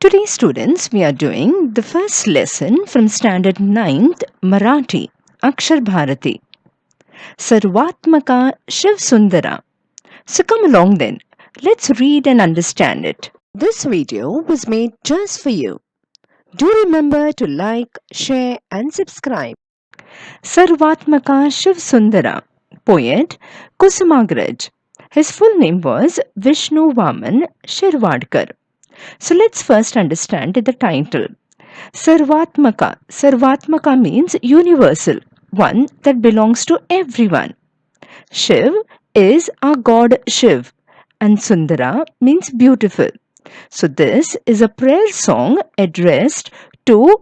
Today, students, we are doing the first lesson from Standard 9th Marathi, Akshar Bharati, Sarvatmaka Shiv Sundara. So come along then, let's read and understand it. This video was made just for you. Do remember to like, share, and subscribe. Sarvatmaka Shiv Sundara, poet Kusumagraj. His full name was Vishnu Vaman Shirvadkar. So let's first understand the title. Sarvatmaka. Sarvatmaka means universal, one that belongs to everyone. Shiv is our god Shiv, and Sundara means beautiful. So this is a prayer song addressed to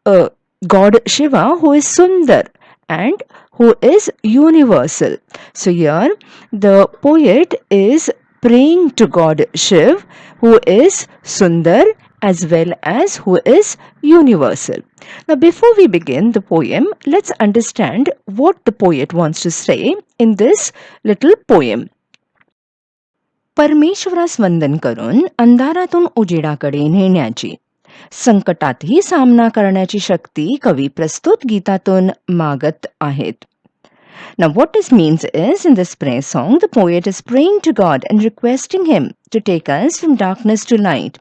uh, God Shiva, who is Sundar and who is universal. So here the poet is praying to God Shiv, who is Sundar as well as who is universal. Now, before we begin the poem, let's understand what the poet wants to say in this little poem. परमेश्वरास वंदन करून अंधारातून उजेडाकडे नेण्याची संकटातही सामना करण्याची शक्ती कवी प्रस्तुत गीतातून मागत आहेत. Now, what this means is, in this prayer song, the poet is praying to God and requesting Him to take us from darkness to light.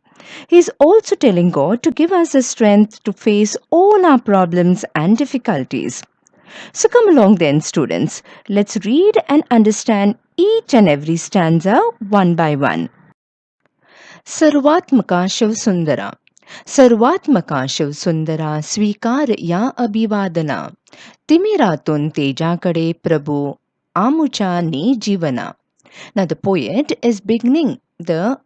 He is also telling God to give us the strength to face all our problems and difficulties. So come along then, students. Let's read and understand each and every stanza one by one. सर्वात्मका शिवसुंदरा. सर्वात्मका शिवसुंदरा स्वीकार या अभिवादना. तिमिरातून तेजाकडे प्रभू आमुच्या ने जीवना. Now the poet is beginning the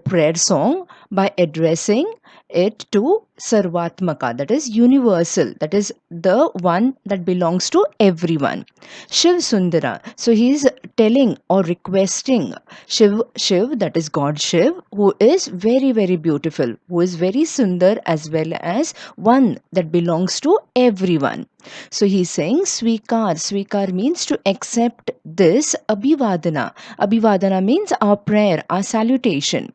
prayer song by addressing it to Sarvatmaka, that is universal, that is the one that belongs to everyone. Shiv Sundara. So he is telling or requesting Shiv, that is God Shiv, who is very, very beautiful, who is very Sundar as well as one that belongs to everyone. So he's saying Svikar. Svikar means to accept this Abhivadana. Abhivadana means our prayer, our salutation.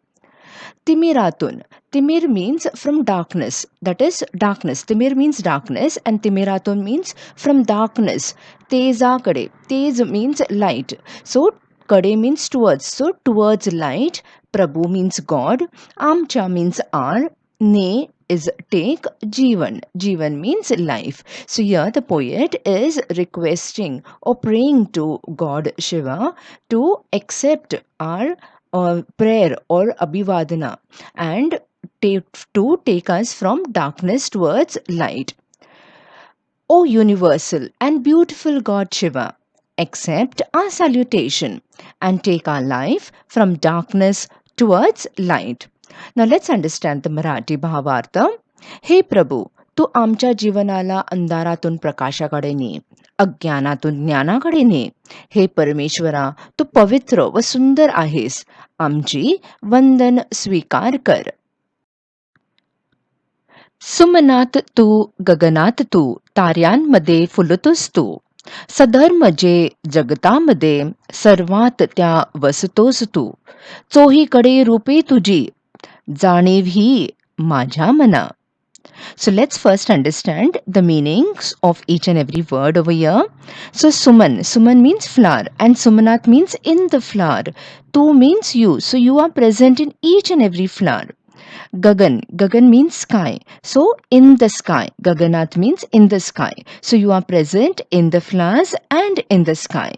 Timiratun. Timir means from darkness. That is darkness. Timir means darkness and Timiratun means from darkness. Teza kade. Tez means light. So kade means towards. So towards light. Prabhu means God. Amcha means our. Ne is take. Jivan. Jivan means life. So here the poet is requesting or praying to God Shiva to accept our prayer or abhivadana and to take us from darkness towards light. O universal and beautiful God Shiva, accept our salutation and take our life from darkness towards light. Now let's understand the Marathi Bhavartha. हे प्रभू तू आमच्या जीवनाला अंधारातून प्रकाशाकडे ने, अज्ञानातून ज्ञानाकडे ने. हे परमेश्वरा तू पवित्र व सुंदर आहेस, आमची वंदन स्वीकार कर. सुमनात तू गगनात तू ताऱ्यांमध्ये फुलतोस तू. सधर्म जे जगतामध्ये सर्वात त्या वसतोस तू. चोहीकडे रूपे तुझी जाणीव ही माझ्या मना. So let's first understand the meanings of each and every word over here. So Suman means flower and Sumanat means in the flower. Tu means you. So you are present in each and every flower. Gagan means sky. So in the sky. Gaganat means in the sky. So you are present in the flowers and in the sky.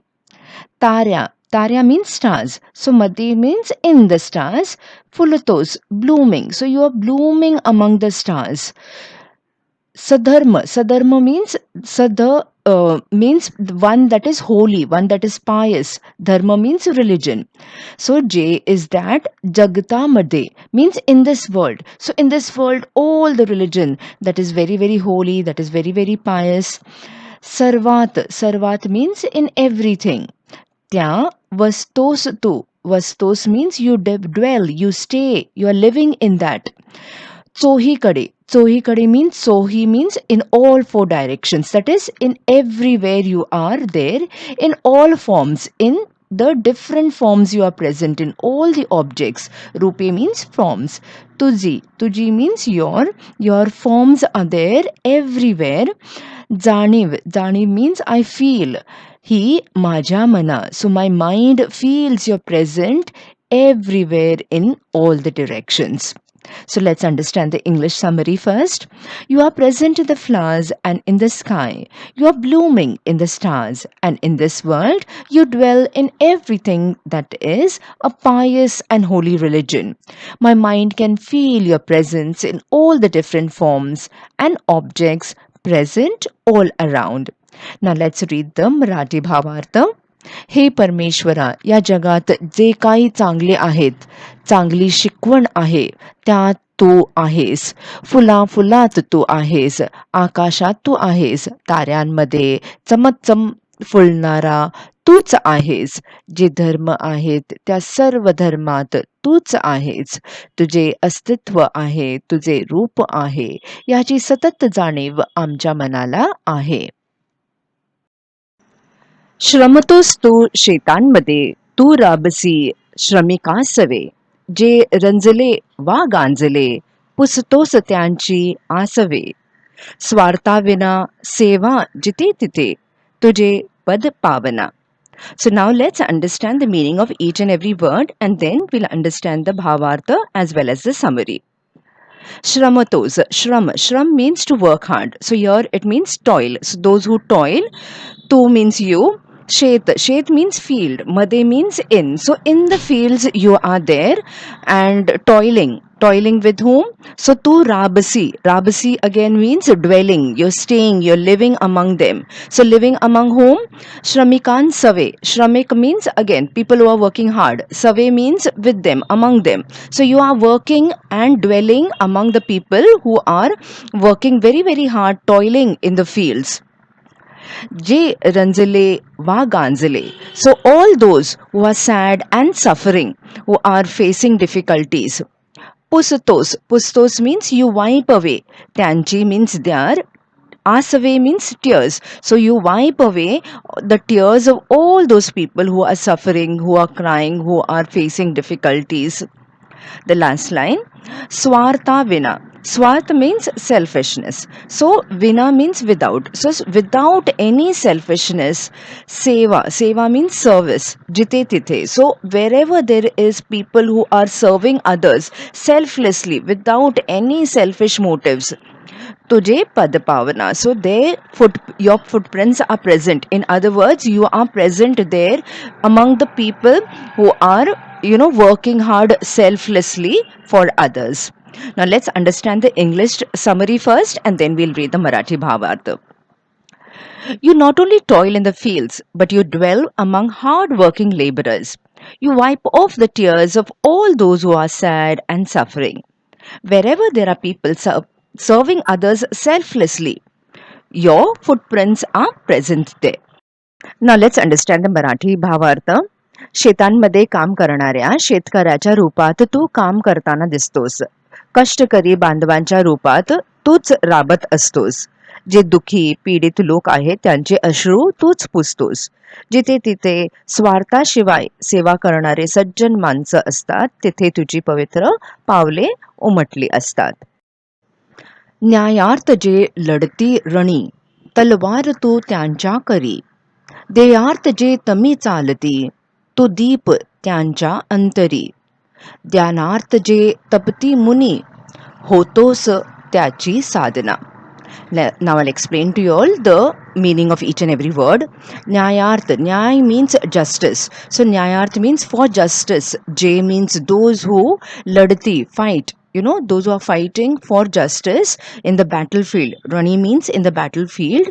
Tarya means stars. So Mati means in the stars. Fulatos, blooming. So you are blooming among the stars. Sadharma means means one that is holy, one that is pious. Dharma means religion. So J is that Jagata Madhe means in this world. So in this world, all the religion that is very, very holy, that is very, very pious. Sarvat means in everything. Tya vastos tu. Vastos means you dwell, you stay, you are living in that. Sohikade. Sohikade means Sohi means in all four directions. That is, in everywhere you are there, in all forms, in the different forms you are present in, all the objects. Rupe means forms. Tuji means your forms are there everywhere. Janiv means I feel. He माझ्या मना. So my mind feels you're present everywhere in all the directions. So let's understand the English summary first. You are present in the flowers and in the sky. You are blooming in the stars. And in this world, you dwell in everything that is a pious and holy religion. My mind can feel your presence in all the different forms and objects present all around. Now let's read the Marathi Bhavartha. हे परमेश्वरा, या जगात जे काही चांगले आहेत, चांगली शिकवण आहे, त्यात तू आहेस. फुलात तू आहेस. आकाशात तू आहेस. ताऱ्यांमध्ये चमचम फुलणारा तूच आहेस. जे धर्म आहेत त्या सर्व धर्मात तूच आहेस. तुझे अस्तित्व आहे, तुझे रूप आहे, याची सतत जाणीव आमच्या मनाला आहे. श्रमतोस तू शेतांमध्ये, तू राबसी श्रमिकासवे. जे रंजले वा गांजले, पुसतोस त्यांची आसवे. स्वार्थाविना सेवा जिथे तिथे, तुझे पद पावना. So now let's understand the meaning of each and every word, and then we'll understand the bhavartha as well as the summary. Shramatos. Shram means to work hard. So here it means toil. So those who toil. Tu means you. Shet means field. Made means in. So in the fields you are there and toiling. Toiling with whom? So tu rabasi. Rabasi again means dwelling. You're staying. You're living among them. So living among whom? Shramikan Save. Shramik means again people who are working hard. Save means with them, among them. So you are working and dwelling among the people who are working very, very hard, toiling in the fields. Je ranzile va ganzile. So all those who are sad and suffering, who are facing difficulties. Pustos means you wipe away. Tanchi means their. Asave means tears. So you wipe away the tears of all those people who are suffering, who are crying, who are facing difficulties. The last line, Swartha Vina. Swartha means selfishness. So Vina means without. So without any selfishness, Seva. Seva means service. Jite tithe. So wherever there is people who are serving others selflessly, without any selfish motives, Tujhe pad pavana. So your footprints are present. In other words, you are present there among the people who are, working hard selflessly for others. Now let's understand the English summary first, and then we'll read the Marathi Bhavartha. You not only toil in the fields, but you dwell among hard-working laborers. You wipe off the tears of all those who are sad and suffering. Wherever there are people serving others selflessly, your footprints are present there. Now let's understand the Marathi Bhavartha. शेतांमध्ये काम करणाऱ्या शेतकऱ्याच्या रूपात तू काम करताना दिसतोस. कष्टकरी बांधवांच्या रूपात तूच राबत असतोस. जे दुखी पीडित लोक आहेत त्यांचे अश्रू तूच पुसतोस. जिथे तिथे स्वार्थाशिवाय सेवा करणारे सज्जन माणसं असतात तिथे तुझी पवित्र पावले उमटली असतात. न्यायार्थ जे लढती रणी, तलवार तू त्यांच्या करी. देयार्थ जे तमी चालती, तो दीप त्यांच्या अंतरी. ध्यानार्थ जे तपती मुनी, होतोस त्याची साधना. Now I'll explain to you all the meaning of each and every word. Nyayarth. Nyay means justice. So Nyayarth means for justice. J means those who ladati, fight. Those who are fighting for justice in the battlefield. Rani means in the battlefield.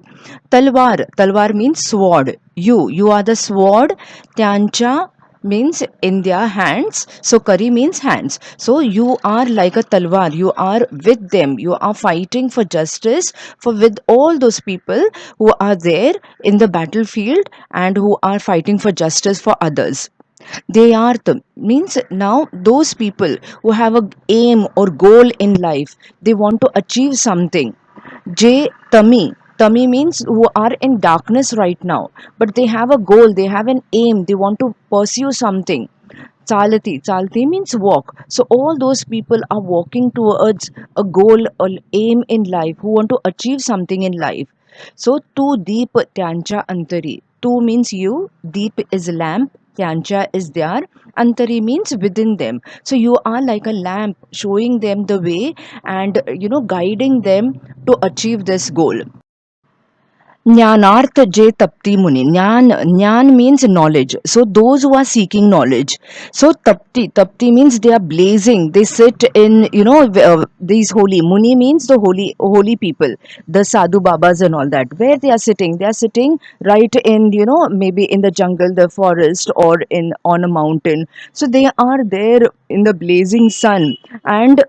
Talwar. Talwar means sword. You are the sword. Tyancha means in their hands. So kari means hands. So you are like a talwar. You are with them. You are fighting for justice for with all those people who are there in the battlefield and who are fighting for justice for others. Deyarth means now those people who have a aim or goal in life, they want to achieve something. J Tami. Tami means who are in darkness right now, but they have a goal, they have an aim, they want to pursue something. Chalati means walk. So all those people are walking towards a goal, an aim in life, who want to achieve something in life. So tu deep tyancha antari. Tu means you, deep is lamp, tyancha is there, antari means within them. So you are like a lamp showing them the way and guiding them to achieve this goal. Jnanarth je tapti muni. Jnan means knowledge. So those who are seeking knowledge. So tapti means they are blazing. They sit in, these holy. Muni means the holy people, the sadhu babas and all that. Where they are sitting? They are sitting right in, maybe in the jungle, the forest, or in on a mountain. So they are there in the blazing sun, and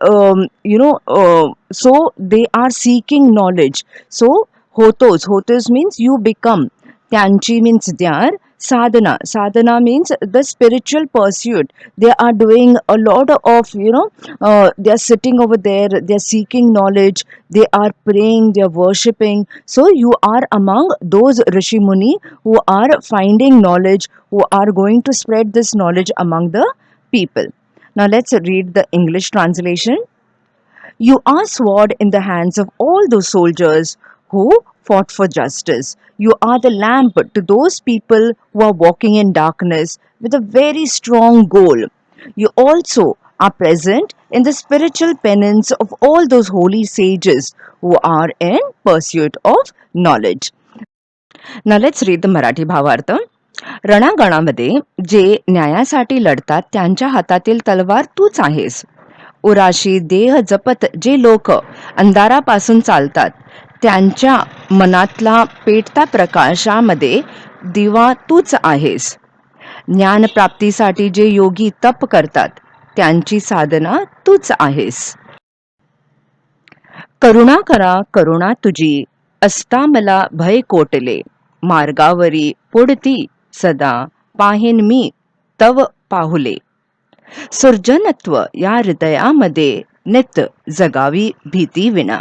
so they are seeking knowledge. So hotos means you become. Tyanchi means their. Sadhana means the spiritual pursuit. They are doing a lot of, they are sitting over there, they are seeking knowledge, they are praying, they are worshipping. So you are among those Rishi Muni who are finding knowledge, who are going to spread this knowledge among the people. Now let's read the English translation. You are sword in the hands of all those soldiers who fought for justice. You are the lamp to those people who are walking in darkness with a very strong goal. You also are present in the spiritual penance of all those holy sages who are in pursuit of knowledge. Now let's read the Marathi Bhavartha. रणांगणामध्ये जे न्यायासाठी लढतात त्यांच्या हातातील तलवार तूच आहेस. उराशी देह जपत जे लोक अंधारापासून चालतात त्यांच्या मनातला पेटता प्रकाशामध्ये दिवा तूच आहेस. ज्ञानप्राप्तीसाठी जे योगी तप करतात त्यांची साधना तूच आहेस. करुणा करा करुणा तुझी असता मला भय कोटले. मार्गावरी पुढती सदा पाहेन मी तव पाहुले. सर्जनत्व या हृदयामध्ये नित जगावी भीती विना.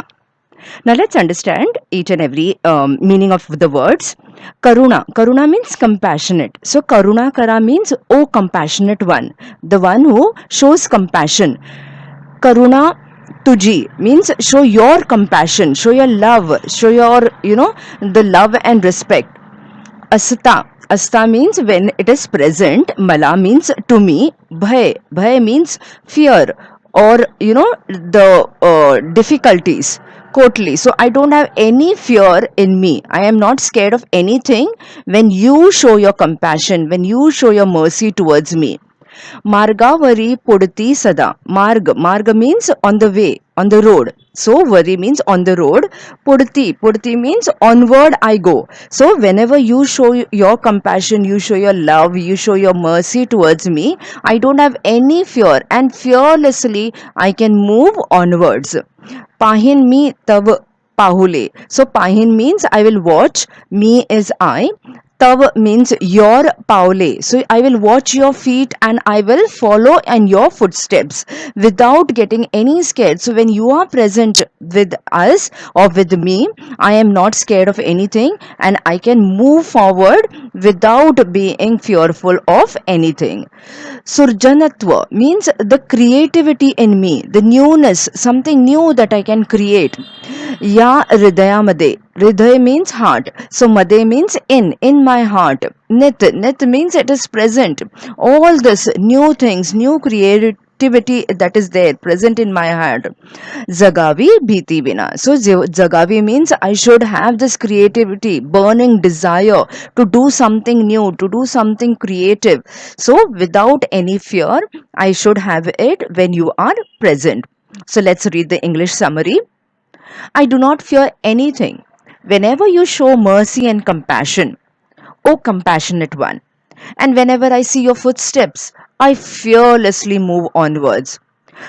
Now let's understand each and every meaning of the words. Karuna means compassionate. So karuna kara means oh compassionate one, the one who shows compassion. Karuna tuji means show your compassion, show your love, show your the love and respect. Asta means when it is present. Mala means to me. Bhay means fear, or the difficulties. Kotli, so I don't have any fear in me, I am not scared of anything when you show your compassion, when you show your mercy towards me. Margavari Pudti Sada. Marg means on the way, on the road. So Vari means on the road. Pudti means onward I go. So whenever you show your compassion, you show your love, you show your mercy towards me, I don't have any fear, and fearlessly I can move onwards. Pahin me tav pahule. So pahin means I will watch. Me is I. Tav means your paule. So I will watch your feet and I will follow in your footsteps without getting any scared. So when you are present with us or with me, I am not scared of anything and I can move forward without being fearful of anything. Surjanatva means the creativity in me, the newness, something new that I can create. Ya Hridayamade. Hriday means heart. So Made means in my heart. Nit means it is present. All this new things, new creativity that is there, present in my heart. Zagavi Bhiti Vina. So Zagavi means I should have this creativity, burning desire to do something new, to do something creative. So without any fear, I should have it when you are present. So let's read the English summary. I do not fear anything. Whenever you show mercy and compassion, O compassionate one, and whenever I see your footsteps, I fearlessly move onwards.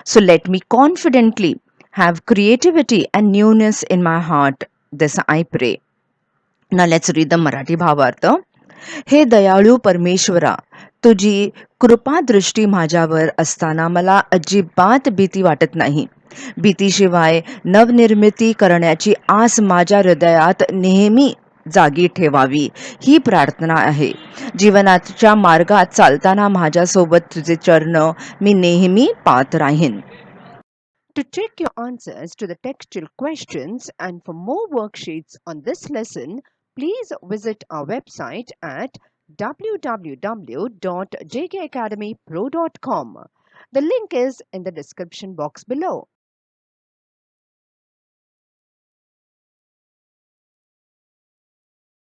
So let me confidently have creativity and newness in my heart. This I pray. Now let's read the Marathi Bhavartha. हे दयाळू परमेश्वरा, तुझी कृपा दृष्टी माझ्यावर असताना मला अजिबात भीती वाटत नाही. भीतीशिवाय नवनिर्मिती करण्याची आस माझ्या हृदयात नेहमी जागी ठेवावी ही प्रार्थना आहे. जीवनाच्या मार्गात चालताना माझ्यासोबत तुझे चरण मी नेहमी पाहत राहीन. To check your answers to the textual questions and for more worksheets on this lesson, please visit our website at www.jkacademypro.com. The link is in the description box below.